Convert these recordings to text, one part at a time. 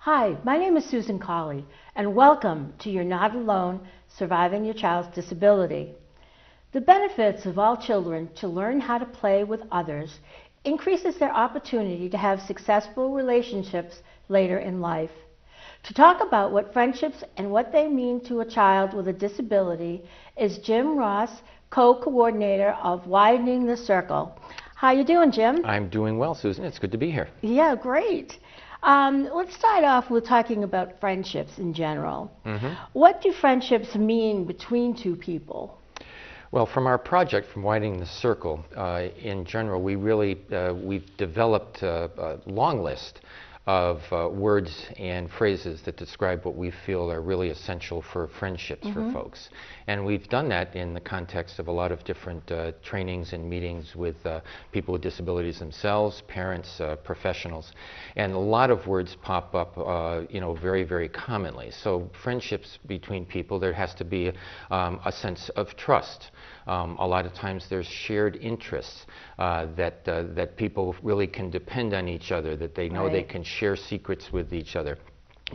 Hi, my name is Susan Colley, and welcome to You're Not Alone, Surviving Your Child's Disability. The benefits of all children to learn how to play with others increases their opportunity to have successful relationships later in life. To talk about what friendships and what they mean to a child with a disability is Jim Ross, co-coordinator of Widening the Circle. How you doing, Jim? I'm doing well, Susan. It's good to be here. Yeah, great. Let's start off with talking about friendships in general. What do friendships mean between two people? Well, from our project, from Widening the Circle, in general, we've developed a long list of words and phrases that describe what we feel are really essential for friendships for folks. And we've done that in the context of a lot of different trainings and meetings with people with disabilities themselves, parents, professionals. And a lot of words pop up, very, very commonly. So friendships between people, there has to be a sense of trust. A lot of times there's shared interests that people really can depend on each other, that they know they can share secrets with each other.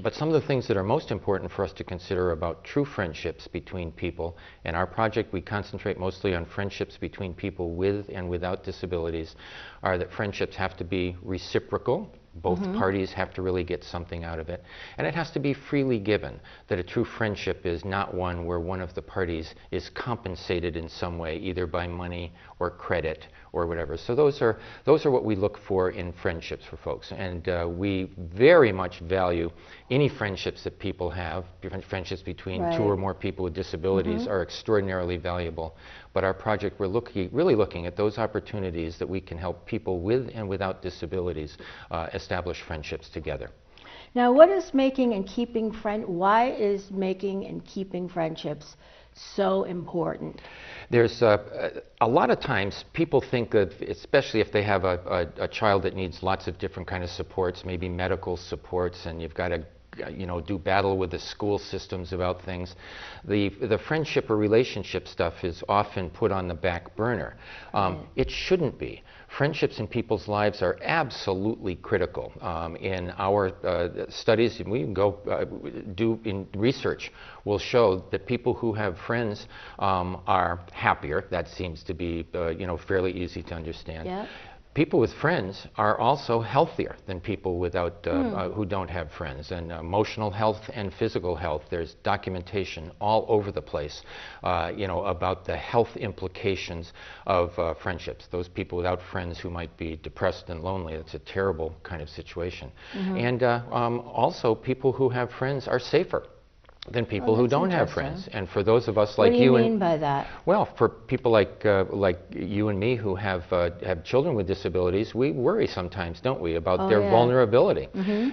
But some of the things that are most important for us to consider about true friendships between people, in our project we concentrate mostly on friendships between people with and without disabilities, are that friendships have to be reciprocal. Both parties have to really get something out of it. And it has to be freely given, that a true friendship is not one where one of the parties is compensated in some way, either by money or credit or whatever. So those are what we look for in friendships for folks. And we very much value any friendships that people have. Friendships between two or more people with disabilities are extraordinarily valuable. But our project, we're really looking at those opportunities that we can help people with and without disabilities establish friendships together. Now, why is making and keeping friendships so important? There's a lot of times people think of, especially if they have a child that needs lots of different kind of supports, maybe medical supports, and you've got to do battle with the school systems about things. The friendship or relationship stuff is often put on the back burner. It shouldn't be. Friendships in people's lives are absolutely critical. In our studies, and we can go do in research, will show that people who have friends are happier. That seems to be fairly easy to understand. Yep. People with friends are also healthier than people without who don't have friends. And emotional health and physical health, there's documentation all over the place, about the health implications of friendships. Those people without friends who might be depressed and lonely, it's a terrible kind of situation. And also people who have friends are safer than people who don't have friends. And for those of us like you, what do you mean by that? Well, for people like you and me who have children with disabilities, we worry sometimes, don't we, about their vulnerability.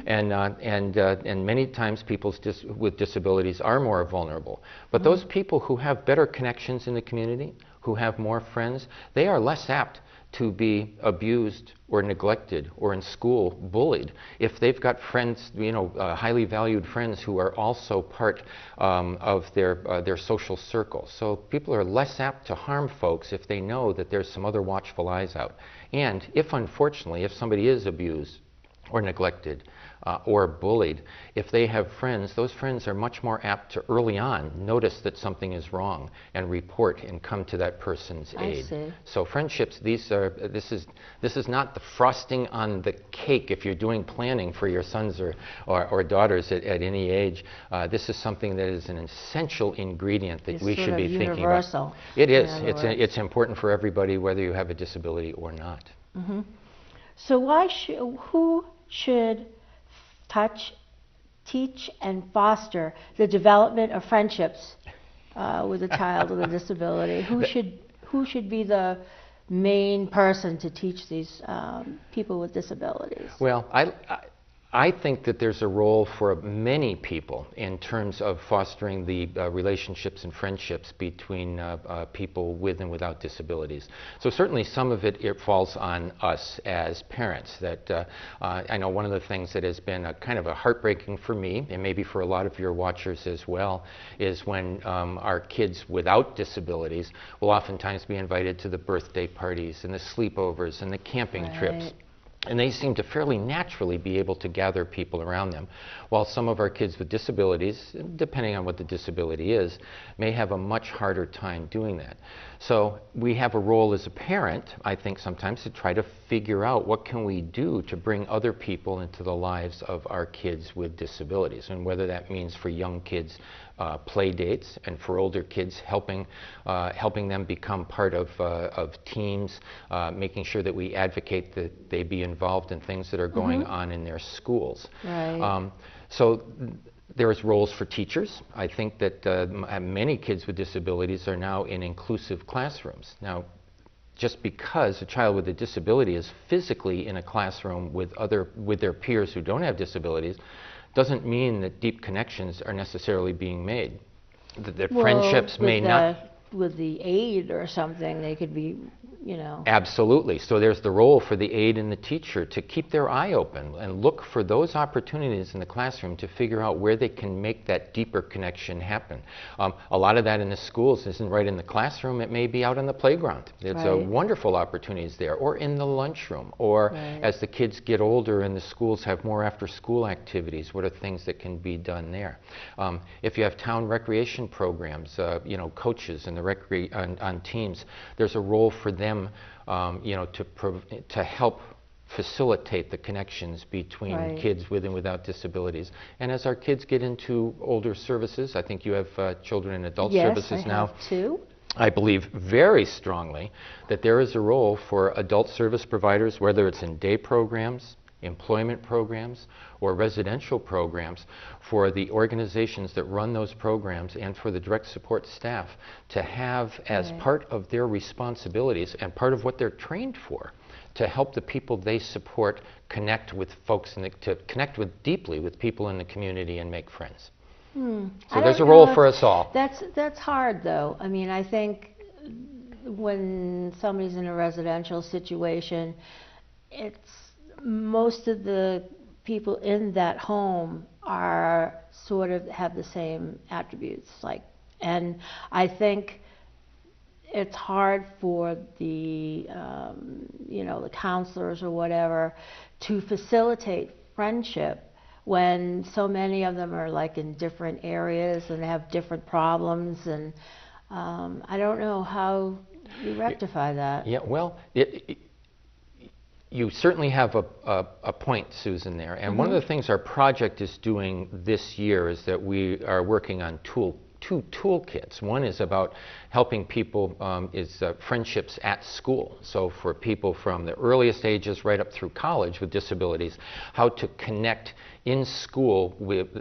And many times people with disabilities are more vulnerable. But those people who have better connections in the community, who have more friends, they are less apt to be abused or neglected or in school bullied if they've got friends, highly valued friends who are also part of their social circle. So people are less apt to harm folks if they know that there's some other watchful eyes out. And if unfortunately, if somebody is abused or neglected or bullied, if they have friends, those friends are much more apt to early on notice that something is wrong and report and come to that person's aid. I see. So friendships, this is not the frosting on the cake if you're doing planning for your sons or daughters at any age. This is something that is an essential ingredient that we should be thinking universal. about. It is. It's important for everybody, whether you have a disability or not. So who should teach and foster the development of friendships with a child with a disability? Who should be the main person to teach these people with disabilities? Well, I think that there's a role for many people in terms of fostering the relationships and friendships between people with and without disabilities. So certainly some of it falls on us as parents. That I know one of the things that has been kind of a heartbreaking for me, and maybe for a lot of your watchers as well, is when our kids without disabilities will oftentimes be invited to the birthday parties and the sleepovers and the camping trips. And they seem to fairly naturally be able to gather people around them, while some of our kids with disabilities, depending on what the disability is, may have a much harder time doing that. So we have a role as a parent, I think, sometimes to try to figure out what can we do to bring other people into the lives of our kids with disabilities, and whether that means for young kids play dates, and for older kids helping them become part of teams, making sure that we advocate that they be involved in things that are going on in their schools. Right. So there's roles for teachers. I think that many kids with disabilities are now in inclusive classrooms. Now, just because a child with a disability is physically in a classroom with their peers who don't have disabilities, doesn't mean that deep connections are necessarily being made. That friendships may not. With the aid or something, they could be, you know. Absolutely. So there's the role for the aide and the teacher to keep their eye open and look for those opportunities in the classroom to figure out where they can make that deeper connection happen. A lot of that in the schools isn't right in the classroom. It may be out on the playground. There's wonderful opportunities there, or in the lunchroom, or as the kids get older and the schools have more after-school activities, what are things that can be done there? If you have town recreation programs, coaches and on teams, there's a role for them, to help facilitate the connections between kids with and without disabilities. And as our kids get into older services, I think you have children in adult services now. Yes, I have two. I believe very strongly that there is a role for adult service providers, whether it's in day programs, employment programs, or residential programs, for the organizations that run those programs and for the direct support staff to have as part of their responsibilities and part of what they're trained for, to help the people they support connect with folks, to connect deeply with people in the community and make friends. So there's a role for us all. That's hard, though. I mean, I think when somebody's in a residential situation, it's most of the people in that home are sort of have the same attributes, and I think it's hard for the the counselors or whatever to facilitate friendship when so many of them are in different areas and have different problems, and I don't know how you rectify that. Yeah, well, you certainly have a point, Susan, there. And one of the things our project is doing this year is that we are working on two toolkits. One is about helping people, friendships at school. So for people from the earliest ages right up through college with disabilities, how to connect in school,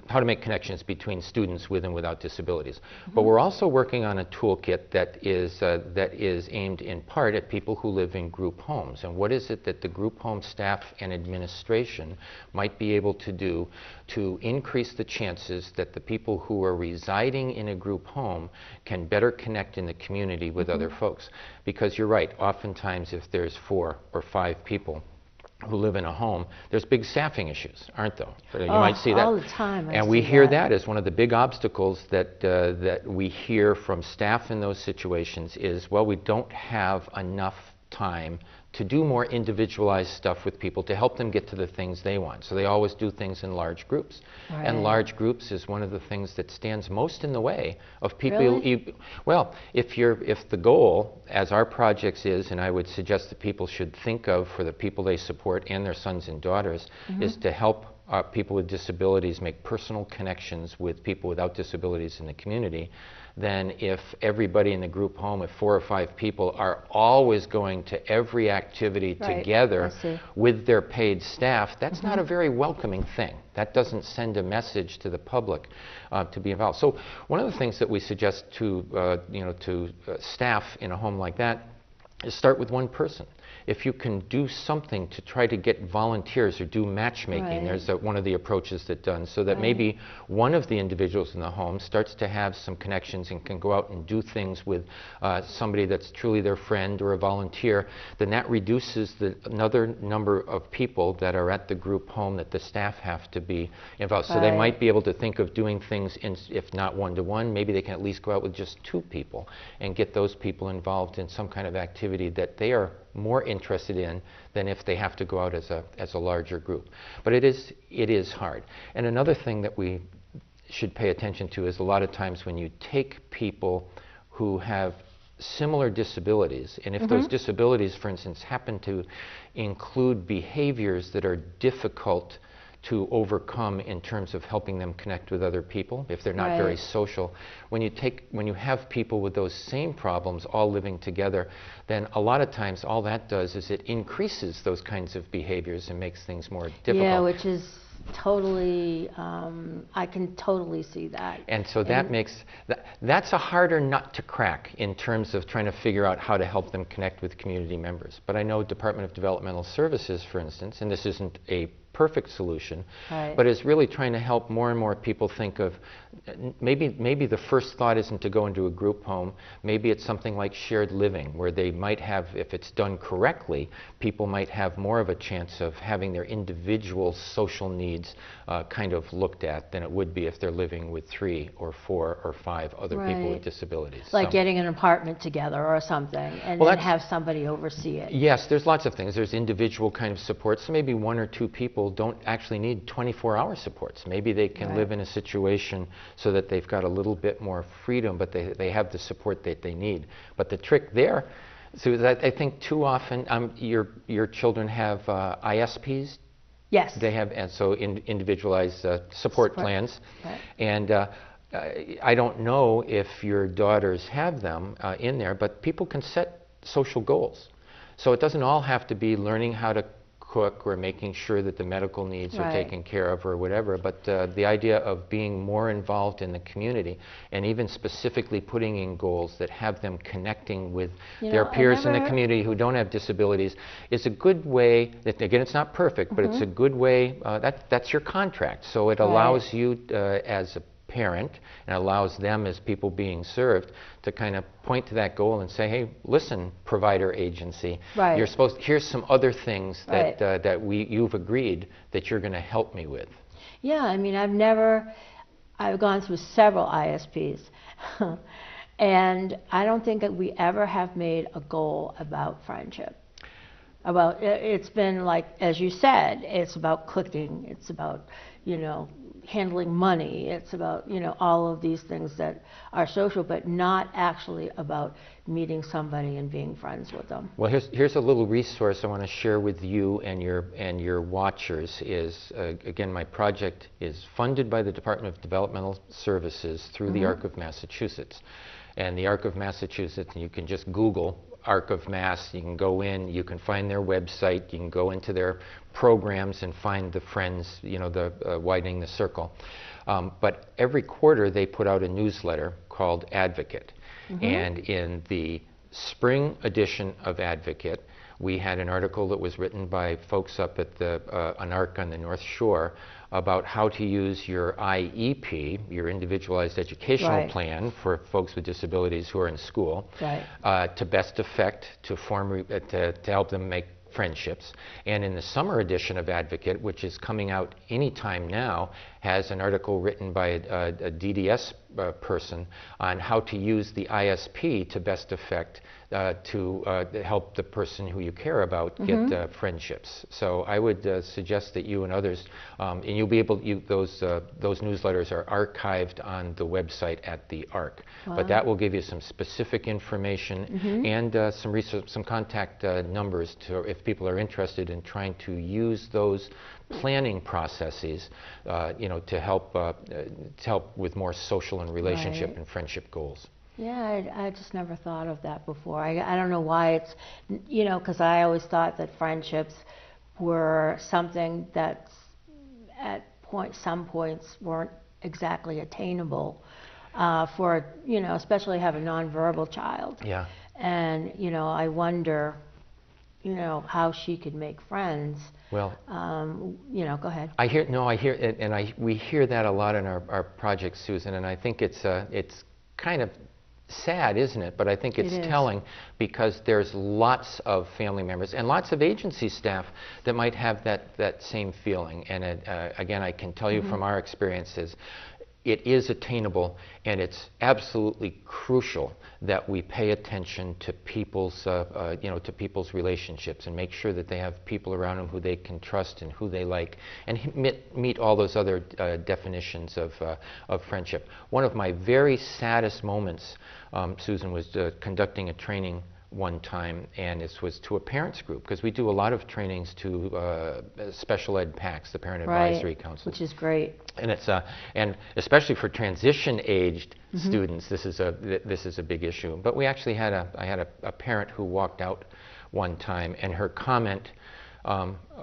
how to make connections between students with and without disabilities. But we're also working on a toolkit that is aimed in part at people who live in group homes. And what is it that the group home staff and administration might be able to do to increase the chances that the people who are residing in a group home can better connect in the community with other folks? Because you're right, oftentimes if there's 4 or 5 people who live in a home, there's big staffing issues, aren't there? You might see that all the time. And we hear that as one of the big obstacles that we hear from staff in those situations is, well, we don't have enough time to do more individualized stuff with people to help them get to the things they want. So they always do things in large groups. And large groups is one of the things that stands most in the way of people. Really? Well, if the goal, as our projects is, and I would suggest that people should think of for the people they support and their sons and daughters, is to help people with disabilities make personal connections with people without disabilities in the community, then if everybody in the group home, if 4 or 5 people are always going to every activity together with their paid staff, that's not a very welcoming thing. That doesn't send a message to the public to be involved. So one of the things that we suggest to staff in a home like that is start with one person. If you can do something to try to get volunteers or do matchmaking, there's one of the approaches that's done, so that maybe one of the individuals in the home starts to have some connections and can go out and do things with somebody that's truly their friend or a volunteer, then that reduces another number of people that are at the group home that the staff have to be involved. So they might be able to think of doing things, if not one-to-one, maybe they can at least go out with just 2 people and get those people involved in some kind of activity that they are more interested in than if they have to go out as a larger group. But it is hard. And another thing that we should pay attention to is a lot of times when you take people who have similar disabilities, and if those disabilities, for instance, happen to include behaviors that are difficult to overcome in terms of helping them connect with other people, if they're not very social. When you have people with those same problems all living together, then a lot of times all that does is it increases those kinds of behaviors and makes things more difficult. Yeah, which is totally, I can totally see that. And so that makes, that's a harder nut to crack in terms of trying to figure out how to help them connect with community members. But I know Department of Developmental Services, for instance, and this isn't a perfect solution, but is really trying to help more and more people think of, maybe the first thought isn't to go into a group home, maybe it's something like shared living, where they might have, if it's done correctly, people might have more of a chance of having their individual social needs kind of looked at than it would be if they're living with 3 or 4 or 5 other people with disabilities. Like getting an apartment together or something, and then have somebody oversee it. Yes, there's lots of things. There's individual kind of support, so maybe 1 or 2 people don't actually need 24-hour supports. Maybe they can live in a situation so that they've got a little bit more freedom, but they have the support that they need. But the trick there, so is that I think too often your children have ISPs. Yes. They have, and so individualized support plans. And I don't know if your daughters have them in there, but people can set social goals. So it doesn't all have to be learning how to cook or making sure that the medical needs are taken care of or whatever, but the idea of being more involved in the community and even specifically putting in goals that have them connecting with their peers in the community who don't have disabilities is a good way, that, again, it's not perfect, but it's a good way, that's your contract. So it allows you as a parent and allows them as people being served to kind of point to that goal and say, hey, listen, provider agency, you're supposed, here's some other things that you've agreed that you're going to help me with. Yeah, I mean, I've gone through several ISPs and I don't think that we ever have made a goal about friendship. It's been like, as you said, it's about cooking, it's about, handling money, it's about, all of these things that are social, but not actually about meeting somebody and being friends with them. Well, here's a little resource I want to share with you and your watchers is, again, my project is funded by the Department of Developmental Services through the ARC of Massachusetts. And the ARC of Massachusetts, and you can just Google ARC of Mass, you can go in, you can find their website, you can go into their programs and find the friends, the widening the circle. But every quarter they put out a newsletter called Advocate. And in the spring edition of Advocate, we had an article that was written by folks up at an ARC on the North Shore about how to use your IEP, your individualized educational plan for folks with disabilities who are in school, to best effect, to help them make friendships. And in the summer edition of Advocate, which is coming out anytime now, has an article written by a DDS person on how to use the ISP to best effect to help the person who you care about get friendships. So I would suggest that you and others, and you'll be able to, those newsletters are archived on the website at the ARC. But that will give you some specific information and some research, some contact numbers to, if people are interested in trying to use those planning processes, to help with more social and relationship and friendship goals. Yeah, I just never thought of that before. I don't know why it's, because I always thought that friendships were something that's at some points weren't exactly attainable for, especially have a nonverbal child. Yeah. And, I wonder, how she could make friends. Well, go ahead. We hear that a lot in our project, Susan, and I think it's kind of sad, isn't it? But I think it's telling, because there's lots of family members and lots of agency staff that might have that same feeling. And again, I can tell you from our experiences, it is attainable, and it's absolutely crucial that we pay attention to people's, to people's relationships and make sure that they have people around them who they can trust and who they like, and meet all those other definitions of friendship. One of my very saddest moments, Susan, was conducting a training one time, and this was to a parents group, because we do a lot of trainings to special ed PACs, the Parent Advisory Council, which is great. And it's and especially for transition-aged students, this is a big issue. But we actually had I had a parent who walked out one time, and her comment,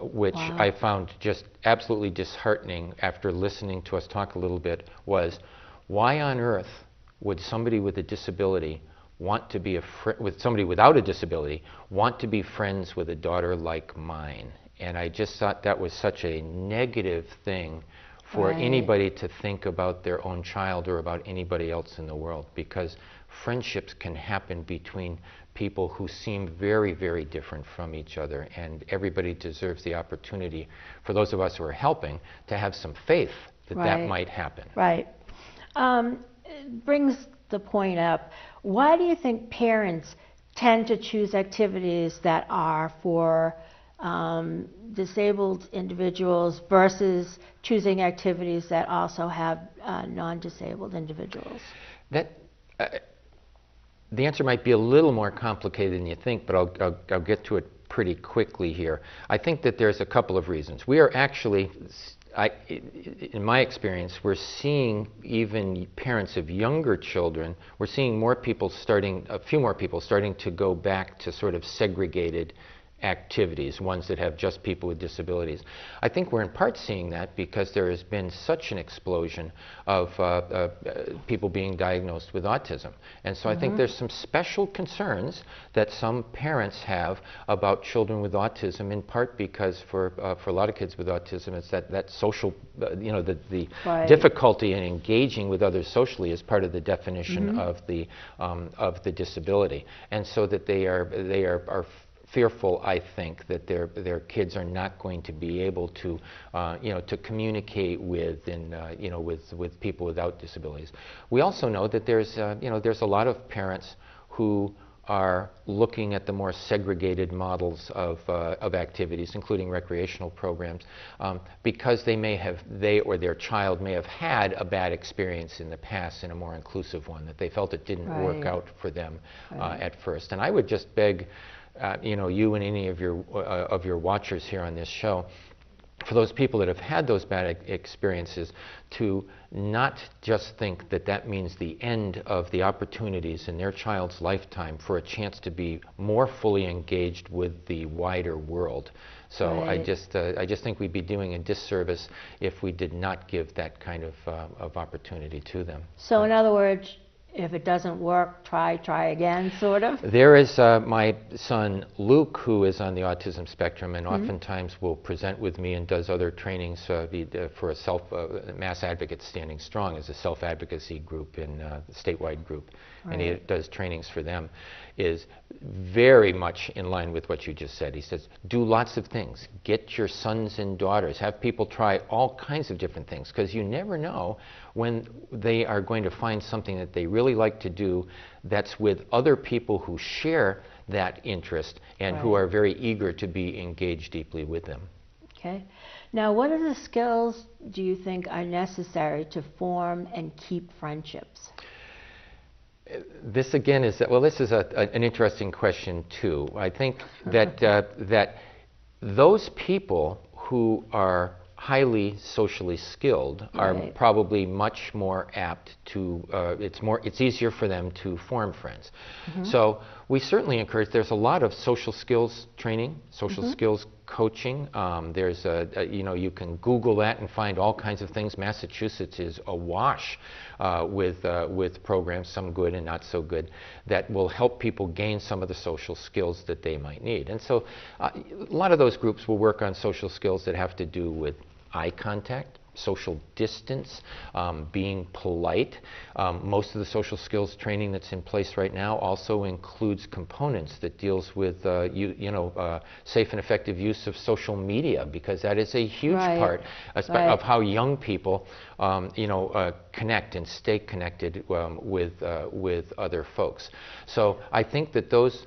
which I found just absolutely disheartening after listening to us talk a little bit, was, why on earth would somebody with a disability want to be with somebody without a disability, want to be friends with a daughter like mine? And I just thought that was such a negative thing for anybody to think about their own child or about anybody else in the world, because friendships can happen between people who seem very, very different from each other, and everybody deserves the opportunity, for those of us who are helping, to have some faith that that might happen. Right. It brings the point up. Why do you think parents tend to choose activities that are for disabled individuals versus choosing activities that also have non-disabled individuals? That the answer might be a little more complicated than you think, but I'll get to it pretty quickly here. I think that there's a couple of reasons. We are actually, in my experience, we're seeing even parents of younger children, we're seeing a few more people starting to go back to sort of segregated activities, ones that have just people with disabilities. I think we're in part seeing that because there has been such an explosion of people being diagnosed with autism. And so I think there's some special concerns that some parents have about children with autism, in part because for a lot of kids with autism, it's that social, the difficulty in engaging with others socially is part of the definition of the disability. And so that they are fearful, I think, that their kids are not going to be able to, to communicate with with people without disabilities. We also know that there's a lot of parents who are looking at the more segregated models of activities, including recreational programs, because they or their child may have had a bad experience in the past in a more inclusive one, that they felt it didn't work out for them at first. And I would just beg you and any of your watchers here on this show, for those people that have had those bad experiences, to not just think that that means the end of the opportunities in their child's lifetime for a chance to be more fully engaged with the wider world. So I just think we'd be doing a disservice if we did not give that kind of opportunity to them. So in other words, if it doesn't work, try again, sort of? There is my son Luke, who is on the autism spectrum, and oftentimes will present with me and does other trainings for a Mass Advocates Standing Strong, as a self-advocacy group a statewide group, and he does trainings for them. Is very much in line with what you just said. He says, do lots of things. Get your sons and daughters. Have people try all kinds of different things, because you never know when they are going to find something that they really like to do that's with other people who share that interest and who are very eager to be engaged deeply with them. Okay. Now, what are the skills do you think are necessary to form and keep friendships? This again is, this is an interesting question too. I think that that those people who are highly socially skilled are probably much more apt to, it's easier for them to form friends. So we certainly encourage, there's a lot of social skills training, social skills coaching. There's you can Google that and find all kinds of things. Massachusetts is awash with programs, some good and not so good, that will help people gain some of the social skills that they might need. And so a lot of those groups will work on social skills that have to do with eye contact, social distance, being polite. Most of the social skills training that's in place right now also includes components that deals with safe and effective use of social media, because that is a huge part of how young people connect and stay connected with other folks. So I think that those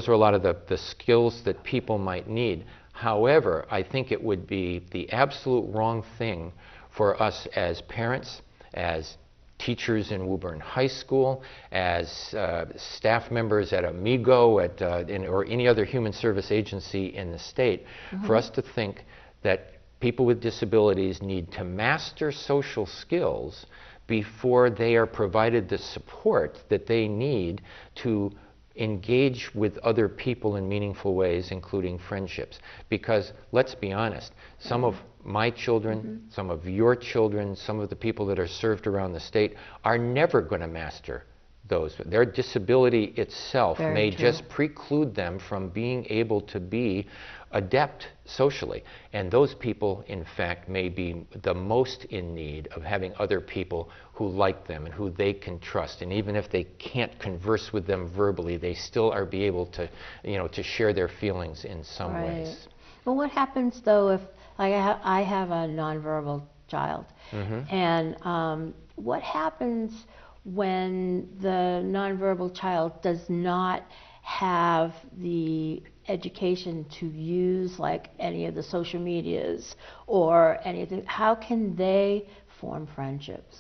are a lot of the skills that people might need. However, I think it would be the absolute wrong thing for us as parents, as teachers in Woburn High School, as staff members at Amigo, or any other human service agency in the state, for us to think that people with disabilities need to master social skills before they are provided the support that they need to engage with other people in meaningful ways, including friendships. Because let's be honest, some of my children, some of your children, some of the people that are served around the state are never going to master those. Their disability itself may just preclude them from being able to be adept socially. And those people, in fact, may be the most in need of having other people who like them and who they can trust. And even if they can't converse with them verbally, they still are be able to, to share their feelings in some ways. Well, what happens though if I have a nonverbal child, and what happens when the nonverbal child does not have the education to use like any of the social medias or anything? How can they form friendships?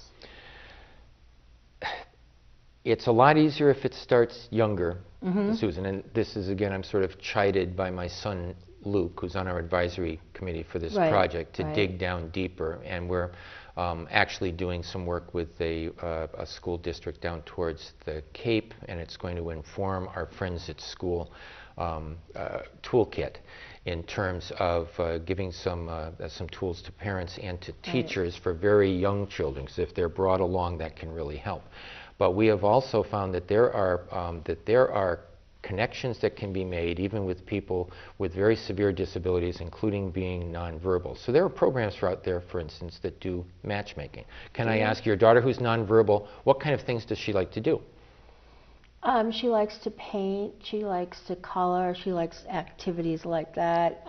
It's a lot easier if it starts younger, Susan, and this is, again, I'm sort of chided by my son Luke, who's on our advisory committee for this project, to dig down deeper, and we're actually doing some work with a school district down towards the Cape, and it's going to inform our Friends at School toolkit in terms of giving some tools to parents and to teachers for very young children, because if they're brought along, that can really help. But we have also found that there are connections that can be made even with people with very severe disabilities, including being nonverbal. So there are programs out there, for instance, that do matchmaking. Can I ask your daughter, who's nonverbal, what kind of things does she like to do? She likes to paint, she likes to color, she likes activities like that.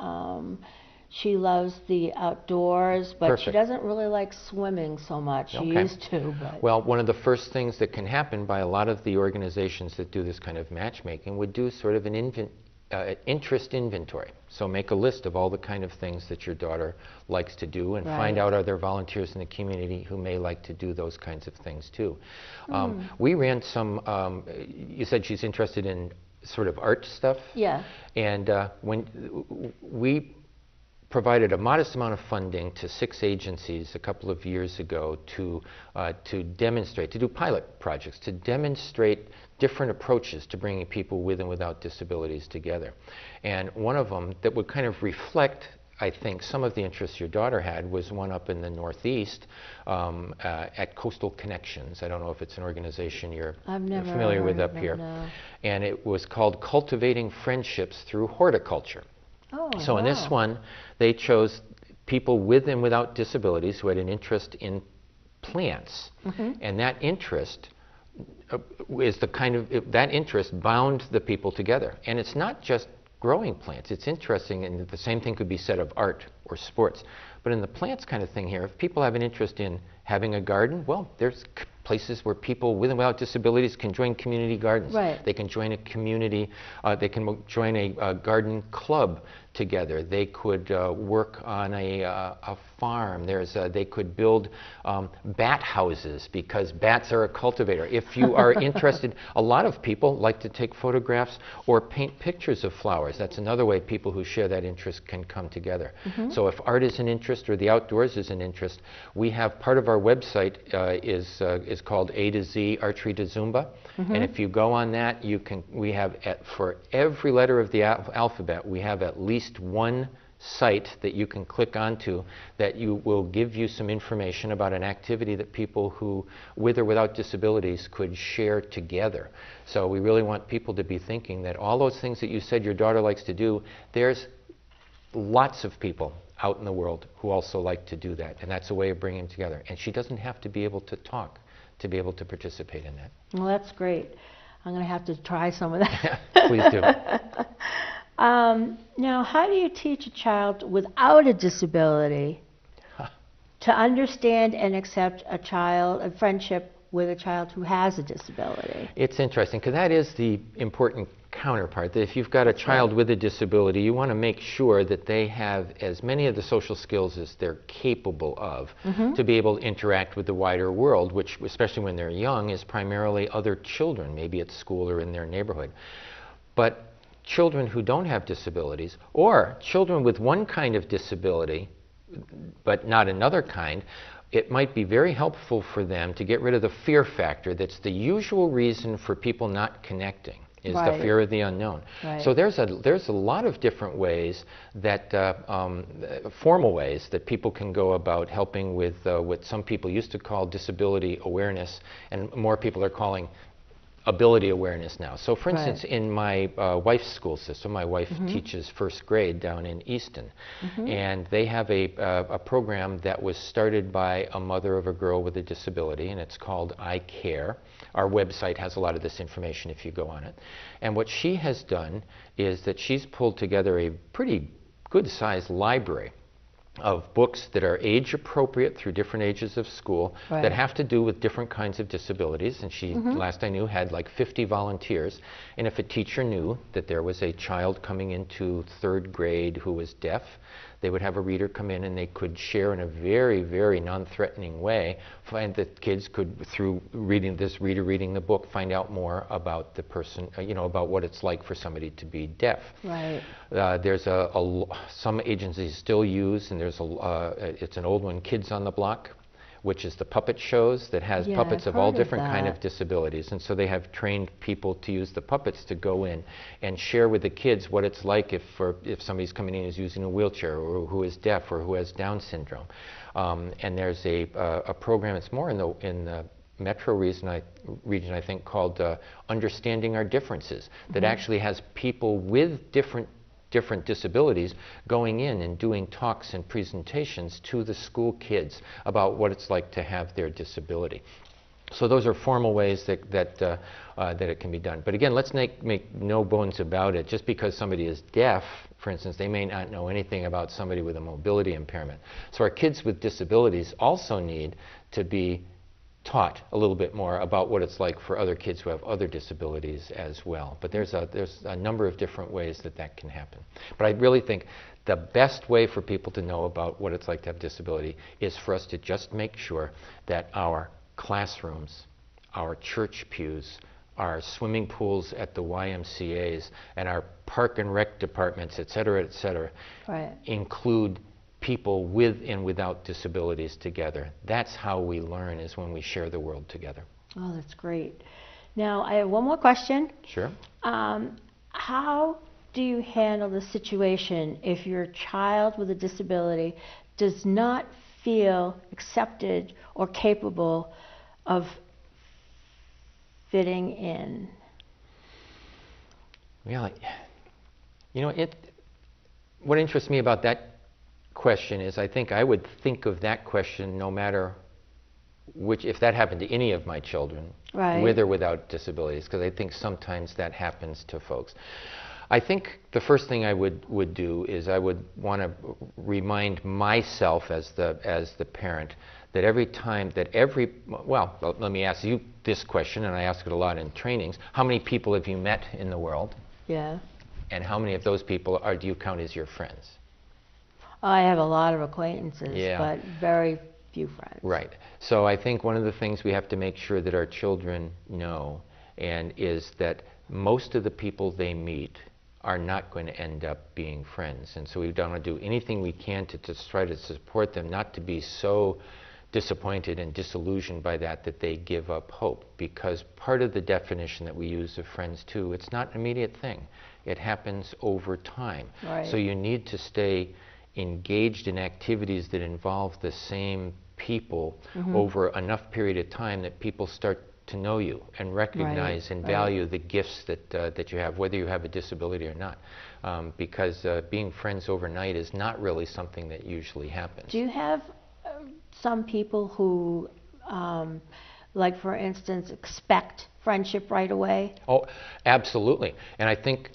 She loves the outdoors, but she doesn't really like swimming so much. She used to, but... Well, one of the first things that can happen by a lot of the organizations that do this kind of matchmaking would do sort of an interest inventory. So make a list of all the kind of things that your daughter likes to do, and find out, are there volunteers in the community who may like to do those kinds of things too. We ran some, you said she's interested in sort of art stuff? Yeah. And when we provided a modest amount of funding to 6 agencies a couple of years ago to demonstrate, to do pilot projects, to demonstrate different approaches to bringing people with and without disabilities together. And one of them that would kind of reflect, I think, some of the interests your daughter had was one up in the Northeast at Coastal Connections. I don't know if it's an organization you're familiar with up here. No. And it was called Cultivating Friendships Through Horticulture. So in this one, they chose people with and without disabilities who had an interest in plants. And that interest is the kind of, that interest bound the people together. And it's not just growing plants. It's interesting, and the same thing could be said of art or sports. But in the plants kind of thing here, if people have an interest in having a garden, well, there's places where people with and without disabilities can join community gardens. They can join a community, they can join a garden club together. They could work on a farm. They could build bat houses, because bats are a cultivator. If you are interested, a lot of people like to take photographs or paint pictures of flowers. That's another way people who share that interest can come together. So if art is an interest or the outdoors is an interest, we have part of our website is called A to Z Archery to Zumba. And if you go on that, we have for every letter of the alphabet, we have at least one site that you can click onto that will give you some information about an activity that people who with or without disabilities could share together. So we really want people to be thinking that all those things that you said your daughter likes to do, there's lots of people out in the world who also like to do that. And that's a way of bringing them together. And she doesn't have to be able to talk to be able to participate in that. Well, that's great. I'm going to have to try some of that. Please do. Now, how do you teach a child without a disability to understand and accept a friendship with a child who has a disability? It's interesting, because that is the important counterpart. That if you've got a child with a disability, you want to make sure that they have as many of the social skills as they're capable of to be able to interact with the wider world, which, especially when they're young, is primarily other children, maybe at school or in their neighborhood. But children who don't have disabilities, or children with one kind of disability but not another kind, it might be very helpful for them to get rid of the fear factor that's the usual reason for people not connecting, is the fear of the unknown. So there's a lot of different ways that, formal ways that people can go about helping with what some people used to call disability awareness, and more people are calling ability awareness now. So for instance, in my wife's school system, my wife teaches first grade down in Easton, and they have a program that was started by a mother of a girl with a disability, and it's called I Care. Our website has a lot of this information if you go on it. And what she has done is that she's pulled together a pretty good-sized library of books that are age appropriate through different ages of school that have to do with different kinds of disabilities. And she, last I knew, had like 50 volunteers. And if a teacher knew that there was a child coming into third grade who was deaf, they would have a reader come in and they could share in a very, very non-threatening way, find that kids could, through reading this reader reading the book, find out more about the person, about what it's like for somebody to be deaf. There's some agencies still use, and there's it's an old one, Kids on the Block, which is the puppet shows that has puppets of all different kind of disabilities. And so they have trained people to use the puppets to go in and share with the kids what it's like if somebody's coming in who's using a wheelchair, or who is deaf, or who has Down syndrome. And there's a program, it's more in the metro region, I think, called Understanding Our Differences, that actually has people with different disabilities going in and doing talks and presentations to the school kids about what it's like to have their disability. So those are formal ways that it can be done. But again, let's make no bones about it. Just because somebody is deaf, for instance, they may not know anything about somebody with a mobility impairment. So our kids with disabilities also need to be taught a little bit more about what it's like for other kids who have other disabilities as well. But there's a number of different ways that can happen. But I really think the best way for people to know about what it's like to have disability is for us to just make sure that our classrooms, our church pews, our swimming pools at the YMCAs, and our park and rec departments, et cetera, include people with and without disabilities together. That's how we learn, is when we share the world together. Oh, that's great. Now, I have one more question. Sure. How do you handle the situation if your child with a disability does not feel accepted or capable of fitting in? Well, what interests me about that question is, I think I would think of that question no matter if that happened to any of my children, with or without disabilities, because I think sometimes that happens to folks. I think the first thing I would do is I would want to remind myself as the parent that let me ask you this question, and I ask it a lot in trainings. How many people have you met in the world? Yeah. And how many of those people do you count as your friends? I have a lot of acquaintances, but very few friends. Right. So I think one of the things we have to make sure that our children know is that most of the people they meet are not going to end up being friends. And so we don't want to do anything we can to try to support them not to be so disappointed and disillusioned by that they give up hope. Because part of the definition that we use of friends too, it's not an immediate thing. It happens over time. So you need to stay engaged in activities that involve the same people over enough period of time that people start to know you and recognize and value the gifts that you have, whether you have a disability or not. Because being friends overnight is not really something that usually happens. Do you have some people who, like for instance, expect friendship right away? Oh, absolutely. And I think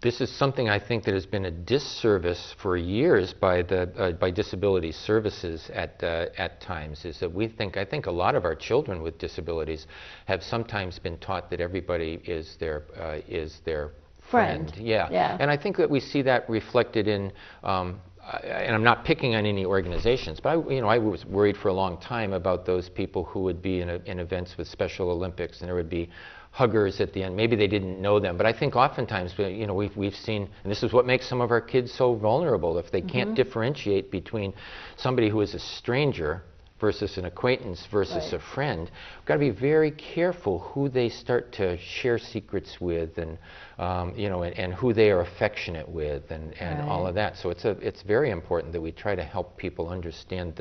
this is something I think that has been a disservice for years by the by disability services at times. Is that I think a lot of our children with disabilities have sometimes been taught that everybody is their friend. Yeah. And I think that we see that reflected in. And I'm not picking on any organizations, but I was worried for a long time about those people who would be in events with Special Olympics, and there would be huggers at the end. Maybe they didn't know them, but I think oftentimes we've seen, and this is what makes some of our kids so vulnerable. If they can't differentiate between somebody who is a stranger versus an acquaintance versus a friend, we've got to be very careful who they start to share secrets with, and and who they are affectionate with, and all of that. So it's very important that we try to help people understand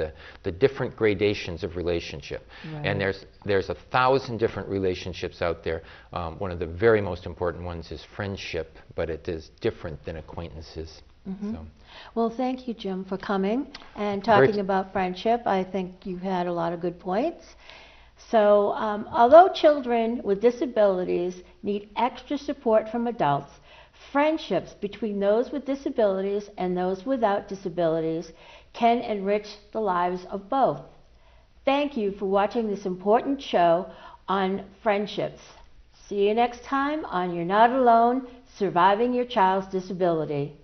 the different gradations of relationship. And there's 1,000 different relationships out there. One of the very most important ones is friendship, but it is different than acquaintances. So. Well, thank you, Jim, for coming and talking about friendship. I think you had a lot of good points. So, although children with disabilities need extra support from adults, friendships between those with disabilities and those without disabilities can enrich the lives of both. Thank you for watching this important show on friendships. See you next time on You're Not Alone, Surviving Your Child's Disability.